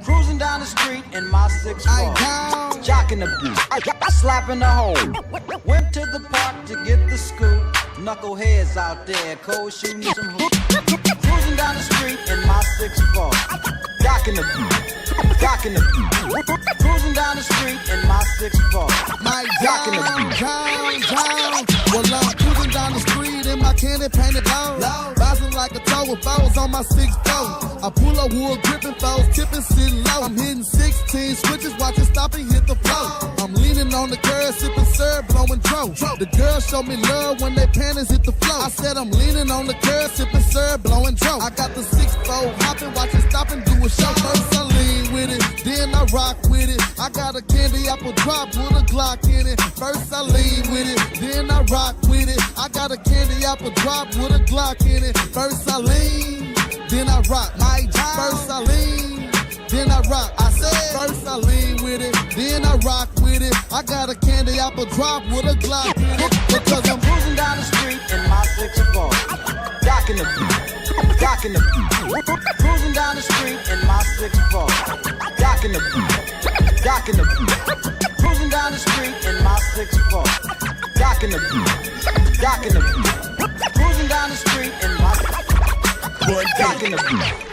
Cruising down the street in my 6'4", jocking the beat, slapping the hole. Went to the park to get the scoop. Knuckleheads out there, cold shooting some hoops. Cruising down the street in my 6'4", jocking the beat, jocking the beat. Cruising down the street in my 6'4", jocking the beat. Well, I'm cruising down the street in my candy painted low. Bouncing like a toe with foes on my 6'4". I pull up wood, gripping foes, tipping, sitting low. I'm hitting 16 switches, watching stop and hit the flow. I'm leaning on the curb, sipping syrup, blowing dro. The girls show me love when their panties hit the floor. I said I'm leaning on the curb, sipping syrup, blowing dro. I got the 6'4", hopping, watching stop and do a show. First I lean with it, then I rock with it. I got a candy apple drop with a Glock in it. First I lean with it, then I rock with it. I got a candy apple drop with a Glock in it. First I lean, then I rock. First I lean, then I rock. I said first I lean with it, then I rock with it. I got a candy apple drop with a Glock in it. Because I'm cruising down the street in my 6'4", jocking the beat, jocking the beat. Cruising down the street in my 6'4", jocking the beat, jocking the beat. Cruising down the street in my 6'4", jocking the beat, jocking the beat. Cruising down the street in my jocking the beat.